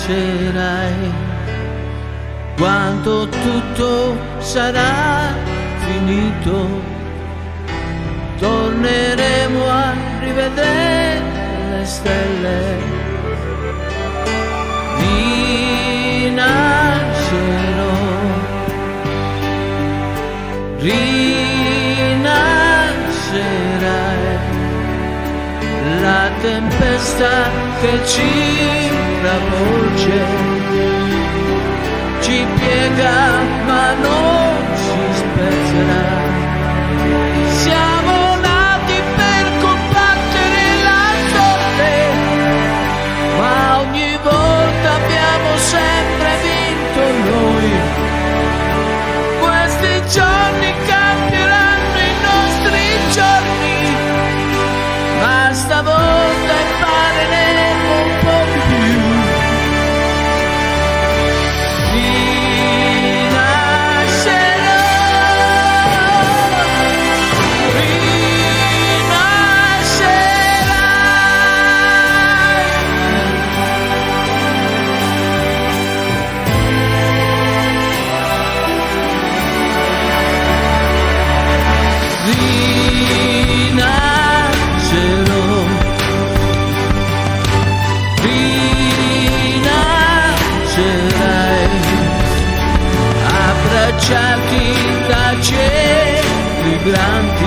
rinascerai quando tutto sarà finito. Torneremo a rivedere le stelle. Rinascerò, rinascerai. La tempesta che ci travolge ci piega ma non ci spezzerà. Siamo nati per combattere la sorte, ma ogni volta abbiamo sempre vinto noi. Questi giorni cambieranno i nostri giorni, ma stavolta impareremo un po' di più. Abbracciati da cieli grandi